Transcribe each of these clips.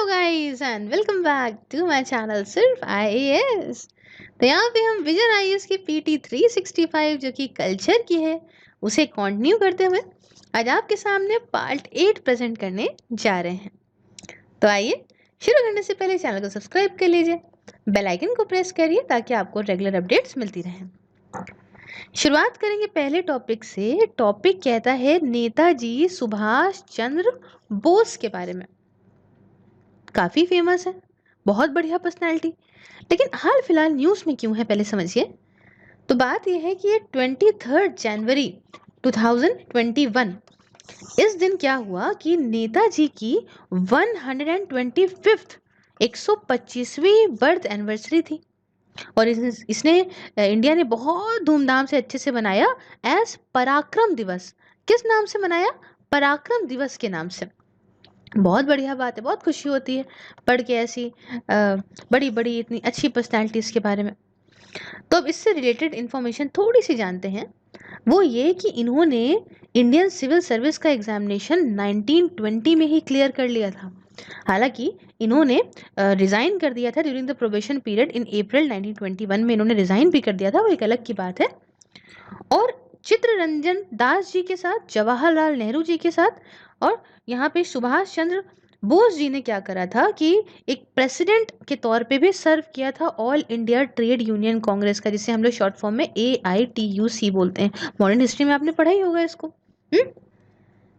Guys and welcome back to my channel Sirf IAS. तो यहाँ पे हम विजन आईएएस की पीटी 365 जो कि कल्चर की है उसे कंटिन्यू करते हुए आज आपके सामने पार्ट 8 प्रेजेंट करने जा रहे हैं। तो आइए शुरू करने से पहले चैनल को सब्सक्राइब कर लीजिए, बेल आइकन को प्रेस करिए ताकि आपको रेगुलर अपडेट्स मिलती रहें। शुरुआत करेंगे पहले टॉपिक से। टॉपिक कहता है नेताजी सुभाष चंद्र बोस के बारे में। काफी फेमस है, बहुत बढ़िया पर्सनालिटी, लेकिन हाल फिलहाल न्यूज में क्यों है पहले समझिए। तो बात यह है कि ये 23 जनवरी 2021 इस दिन क्या हुआ कि नेताजी की 125th 125वीं बर्थ एनिवर्सरी थी और इसने इंडिया ने बहुत धूमधाम से अच्छे से मनाया एज पराक्रम दिवस। किस नाम से मनाया? पराक्रम दिवस के नाम से। बहुत बढ़िया बात है, बहुत खुशी होती है पढ़ के ऐसी बड़ी बड़ी इतनी अच्छी पर्सनालिटीज़ के बारे में। तो अब इससे रिलेटेड इन्फॉर्मेशन थोड़ी सी जानते हैं। वो ये कि इन्होंने इंडियन सिविल सर्विस का एग्जामिनेशन 1920 में ही क्लियर कर लिया था। हालांकि इन्होंने रिज़ाइन कर दिया था during the probation period in April 1921 में इन्होंने रिज़ाइन भी कर दिया था, वो एक अलग की बात है। और चित्तरंजन दास जी के साथ, जवाहरलाल नेहरू जी के साथ और यहाँ पे सुभाष चंद्र बोस जी ने क्या करा था कि एक प्रेसिडेंट के तौर पे भी सर्व किया था all India trade union Congress का, जिसे हम लोग शॉर्ट फॉर्म में AITUC बोलते हैं। मॉडर्न हिस्ट्री में आपने पढ़ा ही होगा इसको।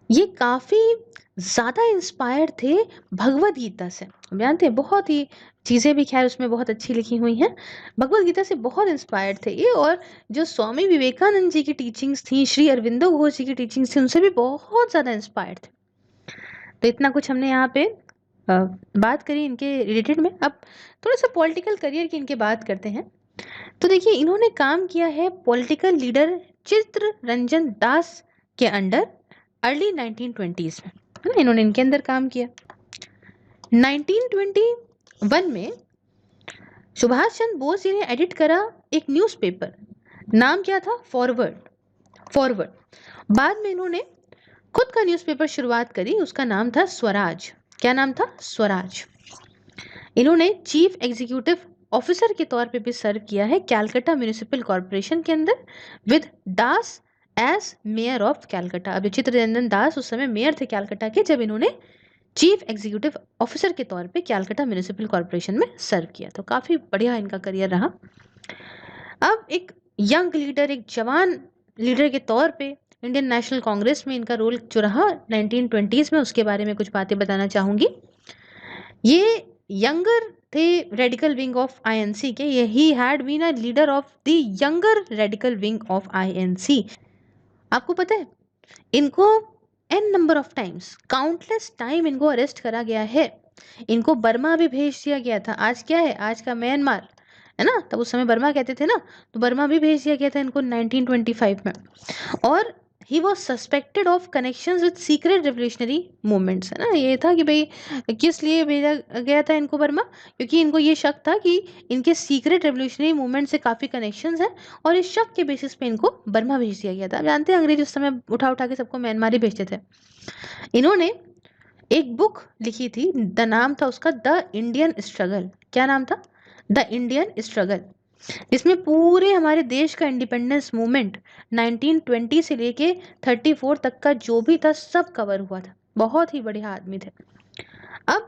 ये काफ़ी ज़्यादा इंस्पायर्ड थे भगवद गीता से। हम जानते हैं बहुत ही चीज़ें भी खैर उसमें बहुत अच्छी लिखी हुई हैं, भगवद गीता से बहुत इंस्पायर्ड थे ये। और जो स्वामी विवेकानंद जी की टीचिंग्स थी, श्री अरविंदो घोष जी की टीचिंग्स थी, उनसे भी बहुत ज़्यादा इंस्पायर्ड थे। तो इतना कुछ हमने यहाँ पे बात करी इनके रिलेटेड में। अब थोड़ा सा पॉलिटिकल करियर की इनके बात करते हैं। तो देखिए, इन्होंने काम किया है पॉलिटिकल लीडर चित्तरंजन दास के अंडर अर्ली 1920s में, है ना। इन्होंने इनके अंदर काम किया। 1921 में सुभाष चंद्र बोस जी ने एडिट करा एक न्यूज़पेपर, नाम क्या था? फॉरवर्ड। बाद में इन्होंने खुद का न्यूज़पेपर शुरुआत करी, उसका नाम था स्वराज। क्या नाम था? स्वराज। इन्होंने चीफ एग्जीक्यूटिव ऑफिसर के तौर पे भी सर्व किया है कैलकाटा म्यूनिसिपल कॉरपोरेशन के अंदर with Das as mayor of Calcutta. अब चित्तरंजन दास उस समय मेयर थे कैलकाटा के, जब इन्होंने चीफ एग्जीक्यूटिव ऑफिसर के तौर पे कैलकाटा म्यूनिसिपल कॉरपोरेशन में सर्व किया। तो काफ़ी बढ़िया इनका करियर रहा। अब एक यंग लीडर, एक जवान लीडर के तौर पे इंडियन नेशनल कांग्रेस में इनका रोल जो रहा 1920s में, उसके बारे में कुछ बातें बताना चाहूँगी। ये यंगर थे रेडिकल विंग ऑफ INC के। ये ही had been a leader of the younger radical wing of INC। आपको पता है इनको n number of times, countless time इनको अरेस्ट करा गया है। इनको बर्मा भी भेज दिया गया था। आज क्या है? आज का म्यांमार है ना, तब उस समय बर्मा कहते थे ना, तो बर्मा भी भेज दिया गया था इनको 1925 में। और he was suspected of connections with secret revolutionary movements, है ना। ये था कि भाई किस लिए भेजा गया था इनको बर्मा, क्योंकि इनको ये शक था कि इनके सीक्रेट रेवोल्यूशनरी मूवमेंट से काफ़ी कनेक्शंस हैं और इस शक के बेसिस पे इनको बर्मा भेज दिया गया था। आप जानते हैं अंग्रेज उस समय उठा उठा के सबको म्यांमार ही भेजते थे। इन्होंने एक बुक लिखी थी, द नाम था उसका द इंडियन स्ट्रगल। क्या नाम था? द इंडियन स्ट्रगल, जिसमें पूरे हमारे देश का इंडिपेंडेंस मूवमेंट 1920 से लेके 34 तक का जो भी था सब कवर हुआ था। बहुत ही बढ़िया आदमी थे। अब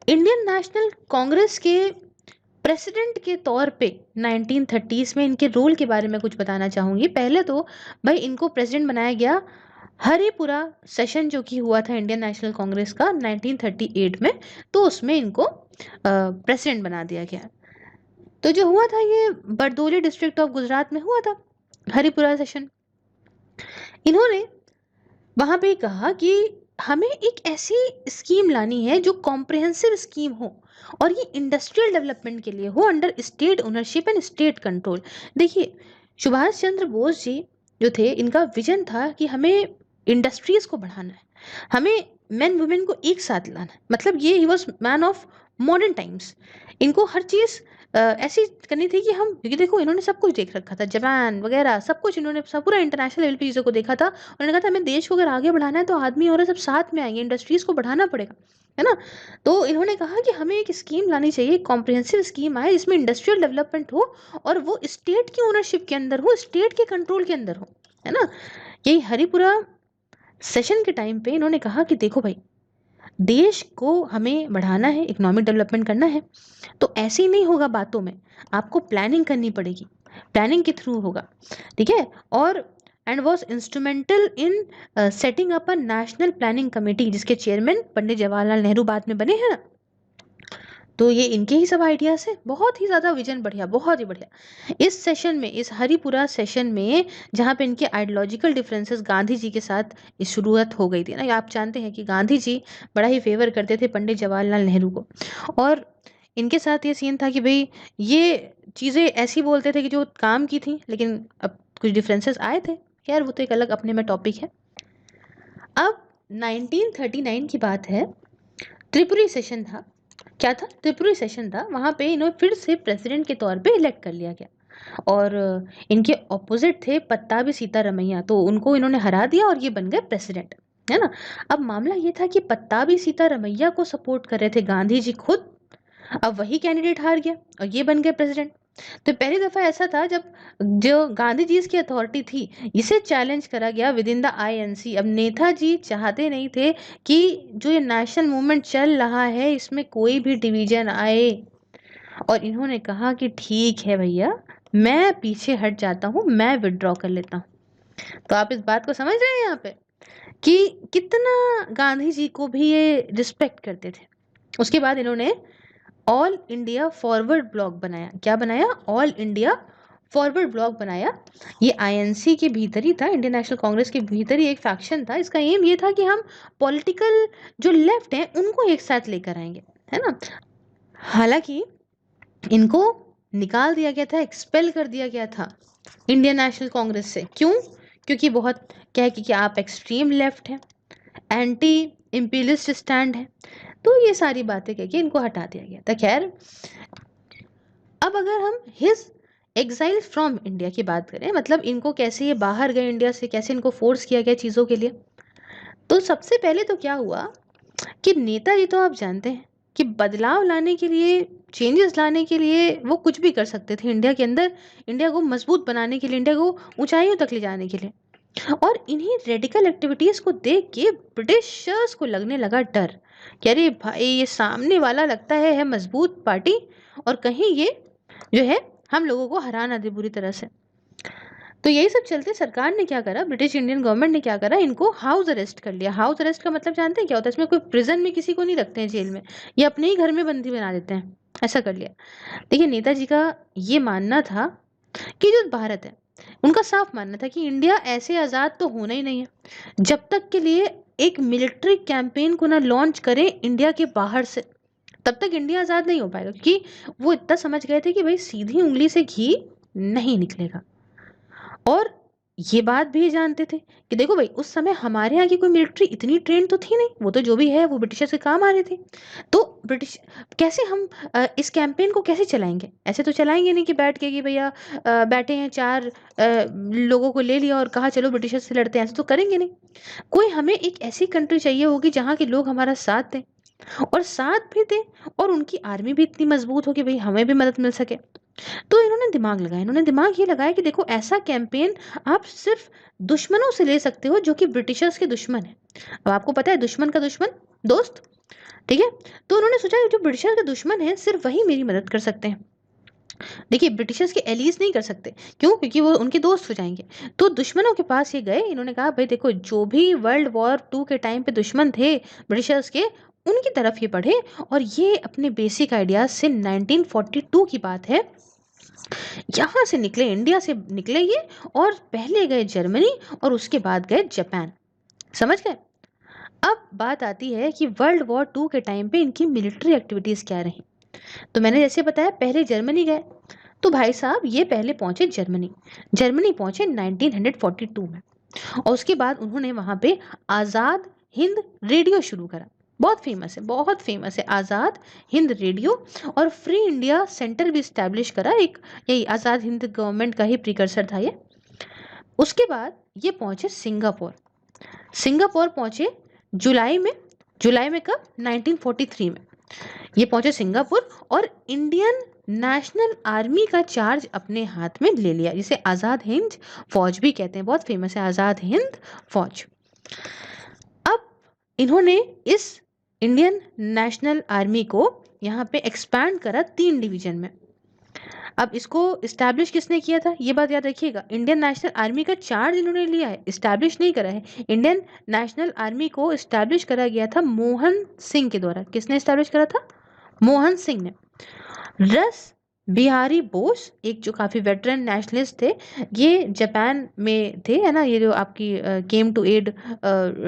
इंडियन नेशनल कांग्रेस के प्रेसिडेंट के तौर पे 1930s में इनके रोल के बारे में कुछ बताना चाहूँगी। पहले तो भाई इनको प्रेसिडेंट बनाया गया हरिपुरा सेशन जो कि हुआ था इंडियन नेशनल कांग्रेस का 1938 में, तो उसमें इनको प्रेसिडेंट बना दिया गया। तो जो हुआ था ये बरदोली डिस्ट्रिक्ट ऑफ गुजरात में हुआ था हरिपुरा सेशन। इन्होंने वहां पे कहा कि हमें एक ऐसी स्कीम लानी है जो कॉम्प्रिहेंसिव स्कीम हो और ये इंडस्ट्रियल डेवलपमेंट के लिए हो under state ownership and state control. देखिए, सुभाष चंद्र बोस जी जो थे, इनका विजन था कि हमें इंडस्ट्रीज को बढ़ाना है, हमें मेन वुमेन को एक साथ लाना है। मतलब ये he was man of modern times. इनको हर चीज़ ऐसी करनी थी कि हम, क्योंकि देखो इन्होंने सब कुछ देख रखा था, जापान वगैरह सब कुछ, इन्होंने सब पूरा इंटरनेशनल लेवल पे चीज़ों को देखा था। उन्होंने कहा था हमें देश को अगर आगे बढ़ाना है तो आदमी और सब साथ में आएंगे, इंडस्ट्रीज़ को बढ़ाना पड़ेगा। है ना। तो इन्होंने कहा कि हमें एक स्कीम लानी चाहिए, कॉम्प्रिहेंसिव स्कीम आए जिसमें इंडस्ट्रियल डेवलपमेंट हो और वो स्टेट की ओनरशिप के अंदर हो, स्टेट के कंट्रोल के अंदर हो, है ना। यही हरिपुरा सेशन के टाइम पे इन्होंने कहा कि देखो भाई, देश को हमें बढ़ाना है, इकोनॉमिक डेवलपमेंट करना है, तो ऐसे ही नहीं होगा बातों में, आपको प्लानिंग करनी पड़ेगी, प्लानिंग के थ्रू होगा, ठीक है। और and was instrumental in setting up a national planning committee, जिसके चेयरमैन पंडित जवाहरलाल नेहरू बाद में बने हैं ना। तो ये इनके ही सब आइडियाज है, बहुत ही ज़्यादा विजन बढ़िया, बहुत ही बढ़िया। इस सेशन में, इस हरिपुरा सेशन में, जहाँ पे इनके आइडियोलॉजिकल डिफरेंसेस गांधी जी के साथ इस शुरुआत हो गई थी ना। आप जानते हैं कि गांधी जी बड़ा ही फेवर करते थे पंडित जवाहरलाल नेहरू को, और इनके साथ ये सीन था कि भाई ये चीज़ें ऐसी बोलते थे कि जो काम की थी, लेकिन अब कुछ डिफरेंसेस आए थे। यार वो तो एक अलग अपने में टॉपिक है। अब 1939 की बात है, त्रिपुरी सेशन था। क्या था? त्रिपुरी सेशन था। वहाँ पे इन्हें फिर से प्रेसिडेंट के तौर पे इलेक्ट कर लिया गया, और इनके ऑपोजिट थे पत्ताभी सीतारमैया, तो उनको इन्होंने हरा दिया और ये बन गए प्रेसिडेंट, है ना। अब मामला ये था कि पत्ताभी सीतारमैया को सपोर्ट कर रहे थे गांधी जी खुद, अब वही कैंडिडेट हार गया और ये बन गए प्रेसिडेंट। तो पहली दफा ऐसा था जब जो गांधी जी की अथॉरिटी थी, इसे चैलेंज करा गया विद इन द आईएनसी। अब नेताजी चाहते नहीं थे कि जो ये नेशनल मूवमेंट चल रहा है इसमें कोई भी डिवीजन आए, और इन्होंने कहा कि ठीक है भैया, मैं पीछे हट जाता हूँ, मैं विड्रॉ कर लेता हूँ। तो आप इस बात को समझ रहे हैं यहाँ पे कि कितना गांधी जी को भी ये रिस्पेक्ट करते थे। उसके बाद इन्होंने ऑल इंडिया फॉरवर्ड ब्लॉक बनाया। क्या बनाया? ऑल इंडिया फॉरवर्ड ब्लॉक बनाया। ये आईएनसी के भीतर ही था, इंडियन नेशनल कांग्रेस के भीतर ही एक फैक्शन था। इसका एम ये था कि हम पॉलिटिकल जो लेफ्ट है उनको एक साथ लेकर आएंगे, है ना। हालांकि इनको निकाल दिया गया था, एक्सपेल कर दिया गया था इंडियन नेशनल कांग्रेस से। क्यों? क्योंकि बहुत क्या है कि आप एक्सट्रीम लेफ्ट हैं, एंटी इम्पीरियलिस्ट स्टैंड है, तो ये सारी बातें कह के इनको हटा दिया गया था। खैर, अब अगर हम हिज एग्जाइल फ्रॉम इंडिया की बात करें, मतलब इनको कैसे ये बाहर गए इंडिया से, कैसे इनको फोर्स किया गया चीज़ों के लिए, तो सबसे पहले तो क्या हुआ कि नेताजी तो आप जानते हैं कि बदलाव लाने के लिए, चेंजेस लाने के लिए वो कुछ भी कर सकते थे इंडिया के अंदर, इंडिया को मजबूत बनाने के लिए, इंडिया को ऊंचाइयों तक ले जाने के लिए। और इन्हीं रेडिकल एक्टिविटीज को देख के ब्रिटिशर्स को लगने लगा डर कि अरे भाई, ये सामने वाला लगता है मजबूत पार्टी, और कहीं ये जो है हम लोगों को हरा ना दे बुरी तरह से। तो यही सब चलते सरकार ने क्या करा, ब्रिटिश इंडियन गवर्नमेंट ने क्या करा, इनको हाउस अरेस्ट कर लिया। हाउस अरेस्ट का मतलब जानते हैं क्या होता है? इसमें कोई प्रिजन में किसी को नहीं रखते हैं, जेल में, ये अपने ही घर में बंदी बना देते हैं, ऐसा कर लिया। देखिए, नेताजी का ये मानना था कि जो भारत है, उनका साफ मानना था कि इंडिया ऐसे आज़ाद तो होना ही नहीं है जब तक के लिए एक मिलिट्री कैंपेन को ना लॉन्च करें इंडिया के बाहर से, तब तक इंडिया आज़ाद नहीं हो पाएगा। क्योंकि वो इतना समझ गए थे कि भाई सीधी उंगली से घी नहीं निकलेगा। और ये बात भी जानते थे कि देखो भाई, उस समय हमारे यहाँ की कोई मिलिट्री इतनी ट्रेन तो थी नहीं, वो तो जो भी है वो ब्रिटिशर्स के काम आ रही थी। तो ब्रिटिश कैसे हम इस कैंपेन को कैसे चलाएंगे? ऐसे तो चलाएंगे नहीं कि बैठ के कि भैया बैठे हैं चार लोगों को ले लिया और कहा चलो ब्रिटिशर्स से लड़ते हैं, ऐसे तो करेंगे नहीं। कोई हमें एक ऐसी कंट्री चाहिए होगी जहाँ के लोग हमारा साथ दें, और साथ भी दें, और उनकी आर्मी भी इतनी मजबूत हो कि भाई हमें भी मदद मिल सके। तो इन्होंने दिमाग लगाया, इन्होंने दिमाग ये लगाया कि देखो, ऐसा कैंपेन आप सिर्फ दुश्मनों से ले सकते हो जो कि ब्रिटिशर्स के दुश्मन है। अब आपको पता है, दुश्मन का दुश्मन दोस्त, ठीक है। तो उन्होंने सोचा जो ब्रिटिशर के दुश्मन है सिर्फ वही मेरी मदद कर सकते हैं। देखिए, ब्रिटिशर्स के एलीज नहीं कर सकते, क्यों? क्योंकि वो उनके दोस्त हो जाएंगे। तो दुश्मनों के पास ये गए, इन्होंने कहा भाई देखो, जो भी वर्ल्ड वॉर 2 के टाइम पे दुश्मन थे ब्रिटिशर्स के, उनकी तरफ ये बढ़े। और ये अपने बेसिक आइडियाज से 1942 की बात है, यहाँ से निकले, इंडिया से निकले ये, और पहले गए जर्मनी और उसके बाद गए जापान। समझ गए? अब बात आती है कि वर्ल्ड वॉर 2 के टाइम पे इनकी मिलिट्री एक्टिविटीज क्या रही। तो मैंने जैसे बताया, पहले जर्मनी गए। तो भाई साहब, ये पहले पहुंचे जर्मनी। जर्मनी पहुंचे 1942 में, और उसके बाद उन्होंने वहां पे आज़ाद हिंद रेडियो शुरू करा। बहुत फेमस है, बहुत फेमस है आज़ाद हिंद रेडियो। और फ्री इंडिया सेंटर भी इस्टेब्लिश करा, एक यही आज़ाद हिंद गवर्नमेंट का ही प्रिकर्सर था ये। उसके बाद ये पहुंचे सिंगापुर। सिंगापुर पहुंचे जुलाई में जुलाई में कब? 1943 में ये पहुंचे सिंगापुर और इंडियन नेशनल आर्मी का चार्ज अपने हाथ में ले लिया, जिसे आज़ाद हिंद फौज भी कहते हैं, बहुत फेमस है आज़ाद हिंद फौज। अब इन्होंने इस इंडियन नेशनल आर्मी को यहाँ पे एक्सपैंड करा 3 डिवीजन में। अब इसको इस्टेब्लिश किसने किया था, ये बात याद रखिएगा। इंडियन नेशनल आर्मी का चार्ज इन्होंने लिया है, इस्टेब्लिश नहीं करा है। इंडियन नेशनल आर्मी को इस्टेब्लिश करा गया था मोहन सिंह के द्वारा। किसने इस्टेब्लिश करा था? मोहन सिंह ने। रस बिहारी बोस, एक जो काफ़ी वेटरन नेशनलिस्ट थे, ये जापान में थे, है ना, ये जो आपकी केम टू एड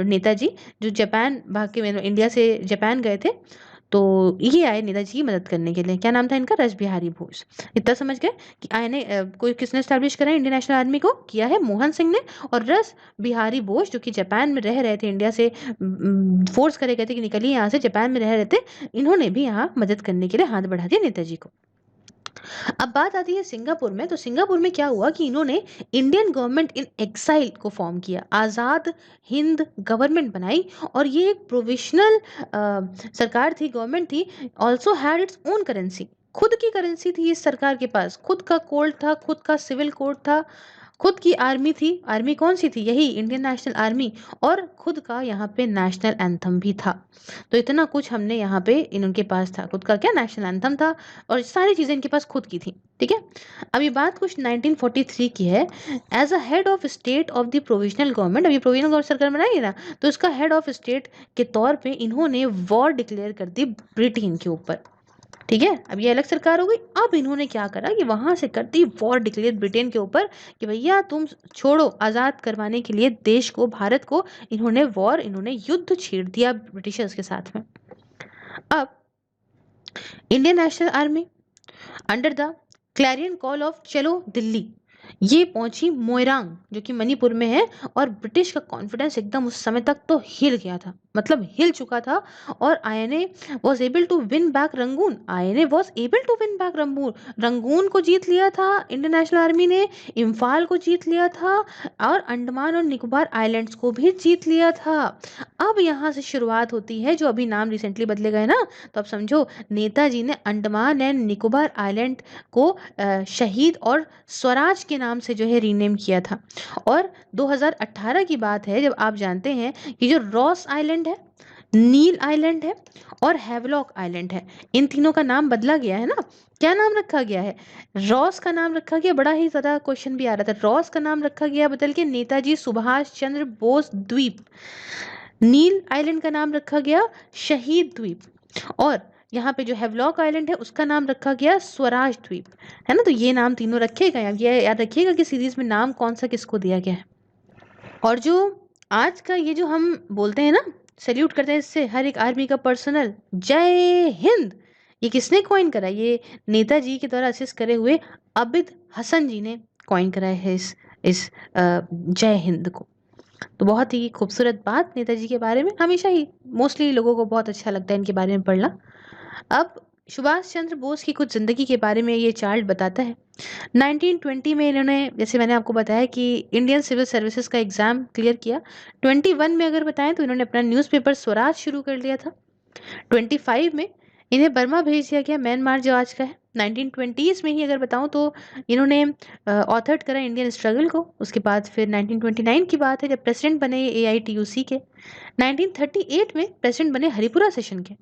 नेताजी, जो जापान भाग के इंडिया से जापान गए थे, तो ये आए नेताजी की मदद करने के लिए। क्या नाम था इनका? रस बिहारी बोस। इतना समझ गए कि आने कोई किसने स्टैब्लिश करा इंडियन नेशनल आर्मी को? किया है मोहन सिंह ने। और रस बिहारी बोस जो कि जापान में रह रहे थे, इंडिया से फोर्स करे गए थे कि निकलिए यहाँ से, जापान में रह रहे थे, इन्होंने भी यहाँ मदद करने के लिए हाथ बढ़ा दिया नेताजी को। अब बात आती है सिंगापुर में। तो सिंगापुर में क्या हुआ कि इन्होंने इंडियन गवर्नमेंट इन एक्साइल को फॉर्म किया, आज़ाद हिंद गवर्नमेंट बनाई, और ये एक प्रोविजनल सरकार थी, गवर्नमेंट थी। Also had its own currency, खुद की करेंसी थी इस सरकार के पास, खुद का कोड था, खुद का सिविल कोड था, खुद की आर्मी थी। आर्मी कौन सी थी? यही इंडियन नेशनल आर्मी। और खुद का यहाँ पे नेशनल एंथम भी था। तो इतना कुछ हमने यहाँ पे इनके पास था, खुद का क्या नेशनल एंथम था, और सारी चीज़ें इनके पास खुद की थी। ठीक है, अभी बात कुछ 1943 की है। As a head of state of the provisional government, अभी प्रोविजनल गवर्नमेंट सरकार बनाई है ना, तो इसका हेड ऑफ स्टेट के तौर पे इन्होंने वॉर डिक्लेयर कर दी ब्रिटेन के ऊपर। ठीक है, अब ये अलग सरकार हो गई। अब इन्होंने क्या करा कि वहां से कर दी वॉर डिक्लेयर ब्रिटेन के ऊपर कि भैया तुम छोड़ो, आज़ाद करवाने के लिए देश को, भारत को, इन्होंने युद्ध छेड़ दिया ब्रिटिशर्स के साथ में। अब Indian national army under the Clarion call of चलो दिल्ली, ये पहुंची मोइरांग जो कि मणिपुर में है। और ब्रिटिश का कॉन्फिडेंस एकदम उस समय तक तो हिल गया था, मतलब हिल चुका था। और INA was able to win back Rangoon, INA was able to win back Rangoon, Rangoon को जीत लिया था इंडियन नेशनल आर्मी ने, इम्फाल को जीत लिया था, और अंडमान और निकोबार आइलैंड्स को भी जीत लिया था। अब यहाँ से शुरुआत होती है, जो अभी नाम रिसेंटली बदले गए ना, तो अब समझो नेताजी ने अंडमान एंड निकोबार आइलैंड को शहीद और स्वराज के नाम से जो है रीनेम किया था। और 2018 की बात है, जब आप जानते हैं कि जो रॉस आइलैंड है, नील आइलैंड है और हैवलॉक आइलैंड है, इन तीनों का नाम बदला गया है ना। क्या नाम रखा गया है? रॉस का नाम रखा गया, बड़ा ही ज़्यादा क्वेश्चन भी आ रहा था, रॉस का नाम रखा गया बदल के नेताजी सुभाष चंद्र बोस द्वीप। नील आइलैंड का नाम रखा गया शहीद द्वीप, और यहाँ पे जो हैवलॉक आइलैंड है उसका नाम रखा गया स्वराज द्वीप, है ना। तो ये नाम तीनों रखेगा, ये याद रखिएगा कि सीरीज में नाम कौन सा किसको दिया गया है। और जो आज का ये जो हम बोलते हैं ना, सैल्यूट करते हैं इससे हर एक आर्मी का पर्सनल, जय हिंद, ये किसने कॉइन करा? ये नेताजी के द्वारा असिस्ट करे हुए अबिद हसन जी ने कॉइन कराया है इस जय हिंद को। तो बहुत ही खूबसूरत बात नेताजी के बारे में, हमेशा ही मोस्टली लोगों को बहुत अच्छा लगता है इनके बारे में पढ़ना। अब सुभाष चंद्र बोस की कुछ ज़िंदगी के बारे में ये चार्ट बताता है। 1920 में इन्होंने, जैसे मैंने आपको बताया कि इंडियन सिविल सर्विसेज का एग्ज़ाम क्लियर किया। 21 में अगर बताएं तो इन्होंने अपना न्यूज़पेपर स्वराज शुरू कर लिया था। 25 में इन्हें बर्मा भेज दिया गया, म्यांमार जो आज का है। 1920s में ही अगर बताऊं तो इन्होंने ऑथर्ड करा इंडियन स्ट्रगल को। उसके बाद फिर 1929 की बात है जब प्रेसिडेंट बने AITUC के। 1938 में प्रेसिडेंट बने हरिपुरा सेशन के।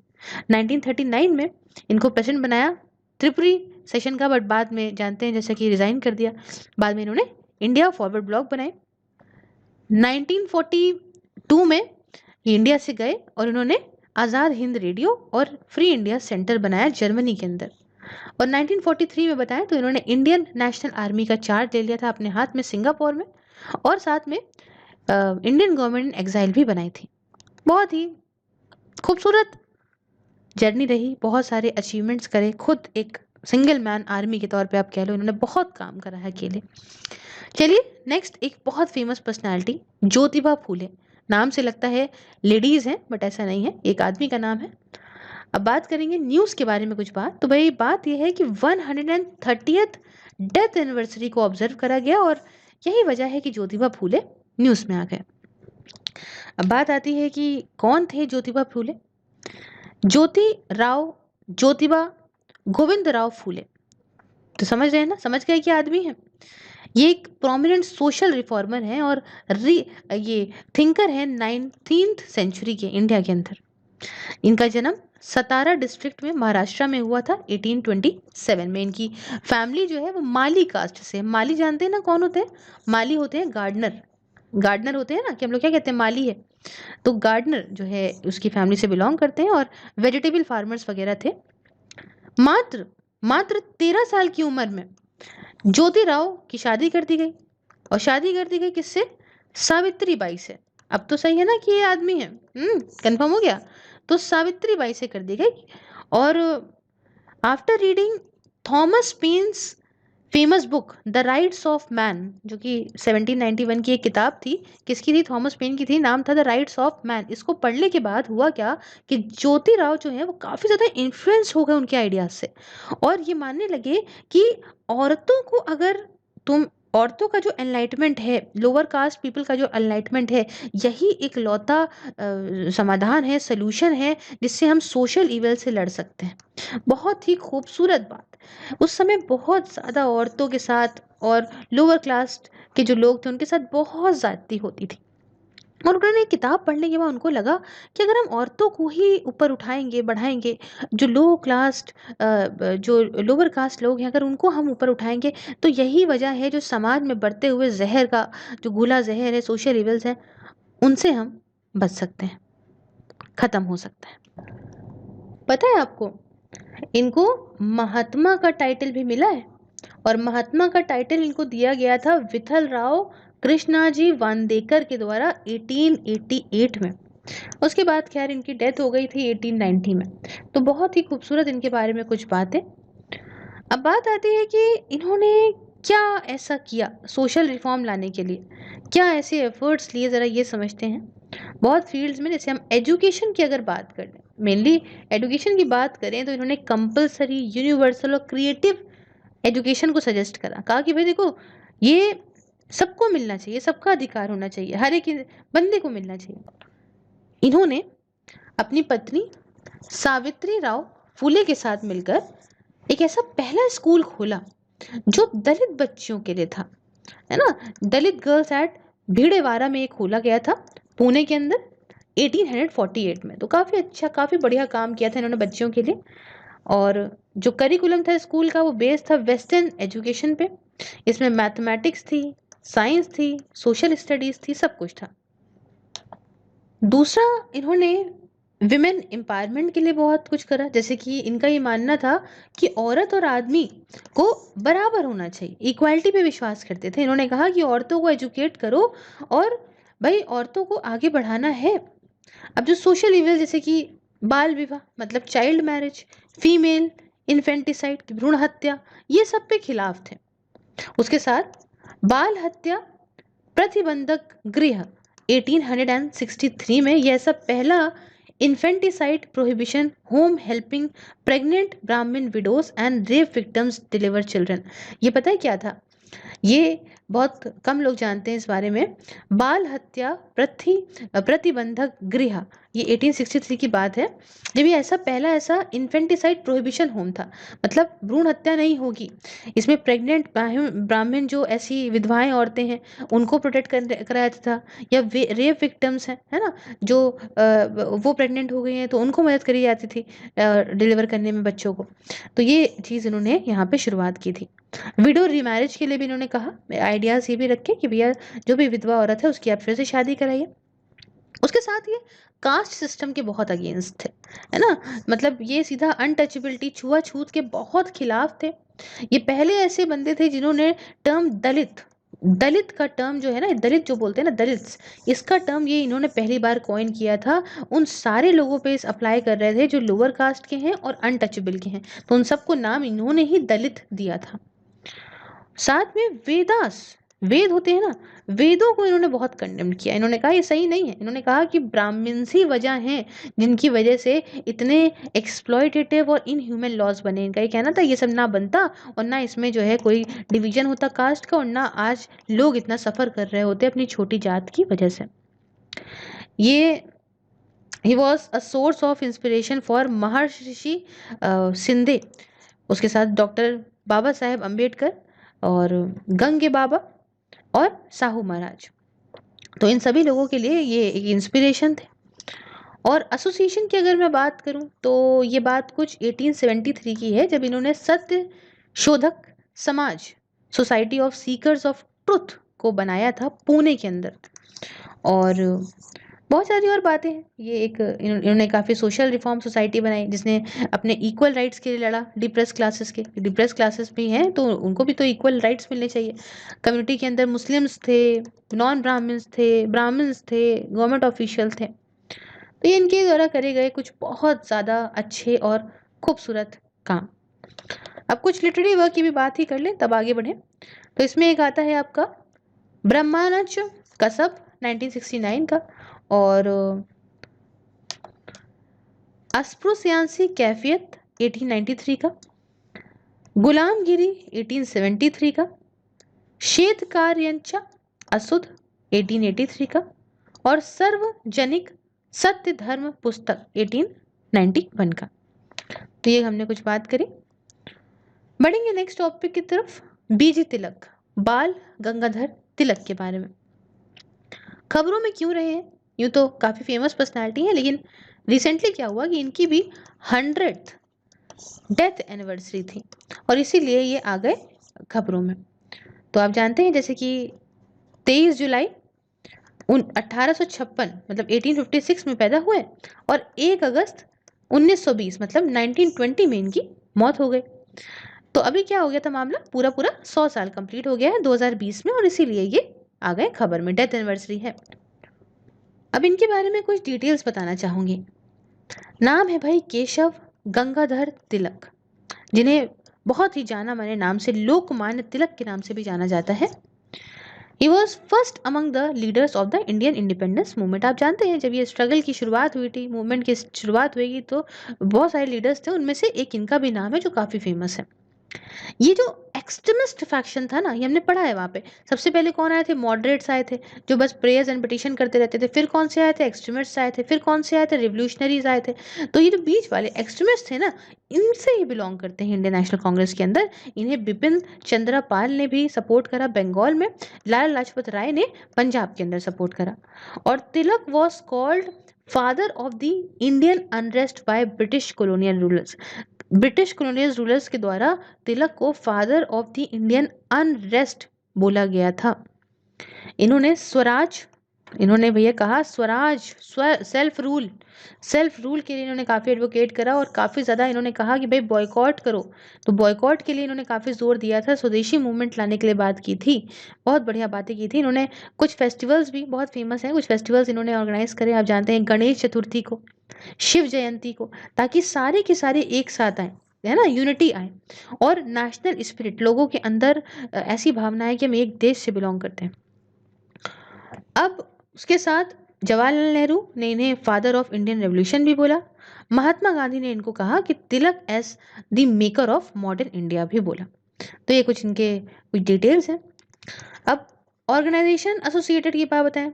1939 में इनको प्रेसिडेंट बनाया त्रिपुरी सेशन का, बट बाद में जानते हैं जैसा कि रिज़ाइन कर दिया। बाद में इन्होंने इंडिया फॉरवर्ड ब्लॉक बनाए। 1942 में ये इंडिया से गए और इन्होंने आज़ाद हिंद रेडियो और फ्री इंडिया सेंटर बनाया जर्मनी के अंदर। और 1943 में बताएं तो इन्होंने इंडियन नेशनल आर्मी का चार्ज ले लिया था अपने हाथ में सिंगापुर में, और साथ में इंडियन गवर्नमेंट एग्जाइल भी बनाई थी। बहुत ही खूबसूरत जर्नी रही, बहुत सारे अचीवमेंट्स करे, खुद एक सिंगल मैन आर्मी के तौर पे आप कह लो, इन्होंने बहुत काम करा है अकेले। चलिए नेक्स्ट, एक बहुत फेमस पर्सनालिटी ज्योतिबा फूले। नाम से लगता है लेडीज़ हैं, बट ऐसा नहीं है, एक आदमी का नाम है। अब बात करेंगे न्यूज़ के बारे में कुछ बात। तो भाई बात यह है कि 130th डेथ एनिवर्सरी को ऑब्जर्व करा गया, और यही वजह है कि ज्योतिबा फूले न्यूज़ में आ गए। अब बात आती है कि कौन थे ज्योतिबा फूले। ज्योति राव ज्योतिबा गोविंद राव फूले। तो समझ रहे हैं ना, समझ गए क्या आदमी है। ये एक प्रोमिनेंट सोशल रिफॉर्मर हैं और री ये थिंकर हैं 19th सेंचुरी के इंडिया के अंदर। इनका जन्म सतारा डिस्ट्रिक्ट में महाराष्ट्र में हुआ था 1827 में। इनकी फैमिली जो है वो माली कास्ट से है। माली जानते हैं ना कौन होते हैं? माली होते हैं गार्डनर। गार्डनर होते हैं ना, कि हम लोग क्या कहते हैं, माली है। तो गार्डनर जो है उसकी फैमिली से बिलोंग करते हैं और वेजिटेबल फार्मर्स वगैरह थे। मात्र मात्र 13 साल की उम्र में ज्योति राव की शादी कर दी गई। और शादी कर दी गई किससे? सावित्री बाई से। अब तो सही है ना कि ये आदमी है, कंफर्म हो गया। तो सावित्री बाई से कर दी गई। और after reading Thomas Paine's famous book the Rights of Man, जो कि 1791 की एक किताब थी। किसकी थी? थॉमस पेन की थी। नाम था द राइट्स ऑफ मैन। इसको पढ़ने के बाद हुआ क्या कि ज्योति राव जो है वो काफ़ी ज़्यादा इन्फ्लुएंस हो गए उनके आइडियाज से। और ये मानने लगे कि औरतों को अगर तुम औरतों का जो एनलाइटमेंट है, लोअर कास्ट पीपल का जो एनलाइटमेंट है, यही एक लौता समाधान है, सोल्यूशन है जिससे हम सोशल इवल से लड़ सकते हैं। बहुत ही खूबसूरत बात। उस समय बहुत ज़्यादा औरतों के साथ और लोअर क्लास के जो लोग थे उनके साथ बहुत ज़्यादती होती थी। और उन्होंने एक किताब पढ़ने के बाद उनको लगा कि अगर हम औरतों को ही ऊपर उठाएंगे, बढ़ाएंगे, जो लो क्लास जो लोअर कास्ट लोग हैं अगर उनको हम ऊपर उठाएंगे, तो यही वजह है जो समाज में बढ़ते हुए जहर का जो घुला जहर है, सोशल इवल्स है, उनसे हम बच सकते हैं, खत्म हो सकता है। पता है आपको, इनको महात्मा का टाइटल भी मिला है। और महात्मा का टाइटल इनको दिया गया था विठल राव कृष्णाजी वांदेकर के द्वारा 1888 में। उसके बाद खैर इनकी डेथ हो गई थी 1890 में। तो बहुत ही खूबसूरत इनके बारे में कुछ बातें। अब बात आती है कि इन्होंने क्या ऐसा किया सोशल रिफॉर्म लाने के लिए, क्या ऐसे एफर्ट्स लिए, ज़रा ये समझते हैं। बहुत फील्ड्स में, जैसे हम एजुकेशन की अगर बात करें, मेनली एजुकेशन की बात करें, तो इन्होंने कंपलसरी, यूनिवर्सल और क्रिएटिव एजुकेशन को सजेस्ट करा। कहा कि भाई देखो, ये सबको मिलना चाहिए, सबका अधिकार होना चाहिए, हर एक बंदे को मिलना चाहिए। इन्होंने अपनी पत्नी सावित्री राव फूले के साथ मिलकर एक ऐसा पहला स्कूल खोला जो दलित बच्चियों के लिए था, है ना। दलित गर्ल्स एट भीड़ेवाड़ा में एक खोला गया था पुणे के अंदर 1848 में। तो काफ़ी अच्छा, काफ़ी बढ़िया काम किया था इन्होंने बच्चियों के लिए। और जो करिकुलम था स्कूल का वो बेस्ड था वेस्टर्न एजुकेशन पे। इसमें मैथमेटिक्स थी, साइंस थी, सोशल स्टडीज़ थी, सब कुछ था। दूसरा, इन्होंने विमेन एम्पावरमेंट के लिए बहुत कुछ करा। जैसे कि इनका ये मानना था कि औरत और आदमी को बराबर होना चाहिए, इक्वालिटी पे विश्वास करते थे। इन्होंने कहा कि औरतों को एजुकेट करो और भाई औरतों को आगे बढ़ाना है। अब जो सोशल इविल जैसे कि बाल विवाह मतलब चाइल्ड मैरिज, फीमेल इन्फेंटिसाइड भ्रूण हत्या, ये सब पे खिलाफ थे। उसके साथ बाल हत्या प्रतिबंधक गृह 1863 में यह सब पहला infanticide prohibition home helping pregnant Brahmin widows and rape victims deliver children. ये पता है क्या था? ये बहुत कम लोग जानते हैं इस बारे में। बाल हत्या प्रतिबंधक गृह, ये 1863 की बात है, जब ये ऐसा पहला ऐसा इन्फेंटिसाइड प्रोहिबिशन होम था। मतलब भ्रूण हत्या नहीं होगी, इसमें प्रेग्नेंट ब्राह्मण जो ऐसी विधवाएं औरतें हैं उनको प्रोटेक्ट कराया जाता था, या रेप विक्टिम्स हैं, है ना, जो वो प्रेग्नेंट हो गई हैं तो उनको मदद करी जाती थी डिलीवर करने में बच्चों को। तो ये चीज़ इन्होंने यहाँ पे शुरुआत की थी। विडो रीमैरिज के लिए भी इन्होंने कहा, आइडियाज़ ये भी रखे कि भैया जो भी विधवा औरत है उसकी आप फिर से शादी कराइए। उसके साथ ये कास्ट सिस्टम के बहुत अगेंस्ट थे, है ना। मतलब ये सीधा अनटचेबिलिटी, छुआछूत के बहुत खिलाफ थे। ये पहले ऐसे बंदे थे जिन्होंने टर्म दलित, दलित का टर्म जो है ना, दलित जो बोलते हैं ना, दलित्स, इसका टर्म ये इन्होंने पहली बार कॉइन किया था। उन सारे लोगों पे इस अप्लाई कर रहे थे जो लोअर कास्ट के हैं और अनटचेबल के हैं, तो उन सबको नाम इन्होंने ही दलित दिया था। साथ में वेदास, वेद होते हैं ना, वेदों को इन्होंने बहुत कंडेम किया। इन्होंने कहा ये सही नहीं है। इन्होंने कहा कि ब्राह्मण ही वजह हैं जिनकी वजह से इतने एक्सप्लॉयटेटिव और इनह्यूमन लॉज बने। इनका ये कहना था ये सब ना बनता और ना इसमें जो है कोई डिवीजन होता कास्ट का, और ना आज लोग इतना सफ़र कर रहे होते अपनी छोटी जात की वजह से। ये he was a source of inspiration for महर्षि सिंधे, उसके साथ डॉक्टर बाबा साहेब अम्बेडकर और गंगे बाबा और साहू महाराज। तो इन सभी लोगों के लिए ये एक इंस्पिरेशन थे। और एसोसिएशन की अगर मैं बात करूं तो ये बात कुछ 1873 की है, जब इन्होंने सत्य शोधक समाज society of seekers of truth को बनाया था पुणे के अंदर। और बहुत सारी और बातें हैं। ये एक इन्होंने काफ़ी सोशल रिफॉर्म सोसाइटी बनाई जिसने अपने इक्वल राइट्स के लिए लड़ा। डिप्रेस क्लासेस के, डिप्रेस क्लासेस भी हैं तो उनको भी तो इक्वल राइट्स मिलने चाहिए। कम्युनिटी के अंदर मुस्लिम्स थे, नॉन ब्राह्मण्स थे, गवर्नमेंट ऑफिशियल थे। तो ये इनके द्वारा करे गए कुछ बहुत ज़्यादा अच्छे और खूबसूरत काम। अब कुछ लिटरेरी वर्क की भी बात ही कर लें तब आगे बढ़े। तो इसमें एक आता है आपका ब्रह्मानच कसब 1969 का, और अस्पृश्यांसी कैफियत 1893 का, गुलामगिरी 1873 का, श्वेतकार्यंचा असुद 1883 का, और सर्वजनिक सत्य धर्म पुस्तक 1891 का। तो ये हमने कुछ बात करी। बढ़ेंगे नेक्स्ट टॉपिक की तरफ, बीजी तिलक, बाल गंगाधर तिलक के बारे में। खबरों में क्यों रहे हैं? यूं तो काफी फेमस पर्सनालिटी है, लेकिन रिसेंटली क्या हुआ कि इनकी भी 100th डेथ एनिवर्सरी थी और इसीलिए ये आ गए खबरों में। तो आप जानते हैं जैसे कि 23 जुलाई 1856 मतलब 1856 में पैदा हुए और 1 अगस्त 1920 मतलब 1920 में इनकी मौत हो गई। तो अभी क्या हो गया था मामला, पूरा पूरा 100 साल कंप्लीट हो गया है 2020 में, और इसीलिए ये आ गए खबर में, डेथ एनिवर्सरी है। अब इनके बारे में कुछ डिटेल्स बताना चाहूंगी। नाम है भाई केशव गंगाधर तिलक, जिन्हें बहुत ही जाना माने नाम से लोकमान्य तिलक के नाम से भी जाना जाता है। He was first among the leaders of the Indian independence movement. आप जानते हैं जब ये स्ट्रगल की शुरुआत हुई थी, मूवमेंट की शुरुआत हुई तो बहुत सारे लीडर्स थे, उनमें से एक इनका भी नाम है जो काफ़ी फेमस है। ये जो एक्सट्रीमिस्ट फैक्शन था ना, ये हमने पढ़ा है वहाँ पे। सबसे पहले कौन आए थे? मॉडरेट्स आए थे जो बस प्रेयर्स एंड पिटिशन करते रहते थे। फिर कौन से आए थे? एक्सट्रीमिस्ट्स आए थे। फिर कौन से आए थे? रिवोल्यूशनरीज आए थे। तो ये जो बीच वाले एक्सट्रीमिस्ट थे ना, इनसे ये बिलोंग करते हैं इंडियन नेशनल कांग्रेस के अंदर। इन्हें बिपिन चंद्रा पाल ने भी सपोर्ट करा बंगाल में, लाला लाजपत राय ने पंजाब के अंदर सपोर्ट करा। और Tilak was called father of the Indian unrest by British colonial rulers. British colonial rulers के द्वारा तिलक को father of the Indian unrest बोला गया था। इन्होंने स्वराज, इन्होंने भैया कहा स्वराज, सेल्फ रूल के लिए इन्होंने काफ़ी एडवोकेट करा और काफ़ी ज़्यादा इन्होंने कहा कि भाई बॉयकॉट करो। तो बॉयकॉट के लिए इन्होंने काफ़ी जोर दिया था, स्वदेशी मूवमेंट लाने के लिए बात की थी, बहुत बढ़िया बातें की थी इन्होंने। कुछ फेस्टिवल्स भी बहुत फेमस हैं, कुछ फेस्टिवल्स इन्होंने ऑर्गेनाइज करे। आप जानते हैं गणेश चतुर्थी को, शिव जयंती को, ताकि सारे के सारे एक साथ आए, है ना, यूनिटी आए और नेशनल स्पिरिट लोगों के अंदर ऐसी भावना है कि हम एक देश से बिलोंग करते हैं। अब उसके साथ जवाहरलाल नेहरू ने इन्हें फादर ऑफ इंडियन रेवोल्यूशन भी बोला। महात्मा गांधी ने इनको कहा कि Tilak as the maker of modern India भी बोला। तो ये कुछ इनके कुछ डिटेल्स हैं। अब ऑर्गेनाइजेशन एसोसिएटेड की बात बताएं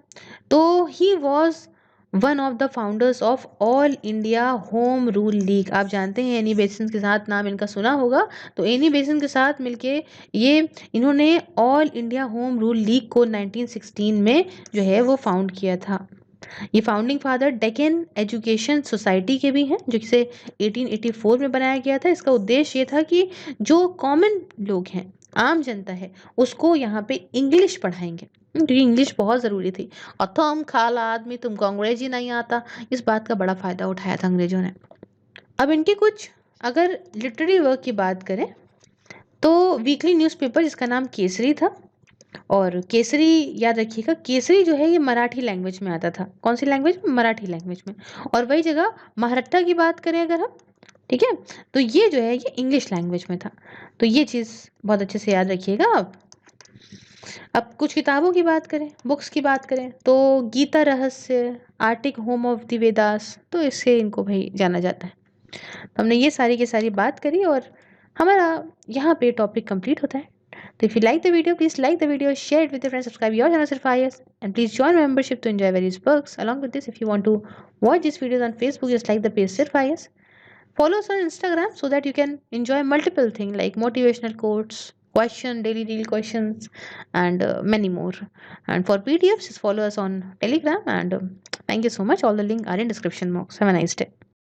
तो he was one of the founders of all India home rule league. आप जानते हैं एनी बेसेंट के साथ, नाम इनका सुना होगा। तो एनी बेसेंट के साथ मिलके ये इन्होंने all India home rule league को 1916 में जो है वो फाउंड किया था। ये founding father Deccan education society के भी हैं, जो इसे 1884 में बनाया गया था। इसका उद्देश्य ये था कि जो कॉमन लोग हैं, आम जनता है, उसको यहाँ पे इंग्लिश पढ़ाएंगे, क्योंकि इंग्लिश बहुत ज़रूरी थी। और तुम खाला आदमी, तुमको अंग्रेजी नहीं आता, इस बात का बड़ा फ़ायदा उठाया था अंग्रेजों ने। अब इनके कुछ अगर लिटरेरी वर्क की बात करें तो वीकली न्यूज़पेपर जिसका नाम केसरी था, और केसरी याद रखिएगा, केसरी जो है ये मराठी लैंग्वेज में आता था। कौन सी लैंग्वेज में? मराठी लैंग्वेज में। और वही जगह महाराष्ट्र की बात करें अगर हम, ठीक है, तो ये जो है ये इंग्लिश लैंग्वेज में था। तो ये चीज़ बहुत अच्छे से याद रखिएगा आप। अब कुछ किताबों की बात करें, बुक्स की बात करें तो गीता रहस्य, Arctic home of the Vedas, तो इससे इनको भाई जाना जाता है। तो हमने ये सारी की सारी बात करी और हमारा यहाँ पे टॉपिक कंप्लीट होता है। So if you like the video, please like the video, share it with your friends, subscribe your channel Sirfayas, and please join membership to enjoy various perks. Along with this, if you want to watch these videos on Facebook, just like the page Sirfayas. Follow us on Instagram so that you can enjoy multiple things like motivational quotes, question, daily deal questions, and many more. And for PDFs, just follow us on Telegram. And thank you so much. All the links are in description box. Have a nice day.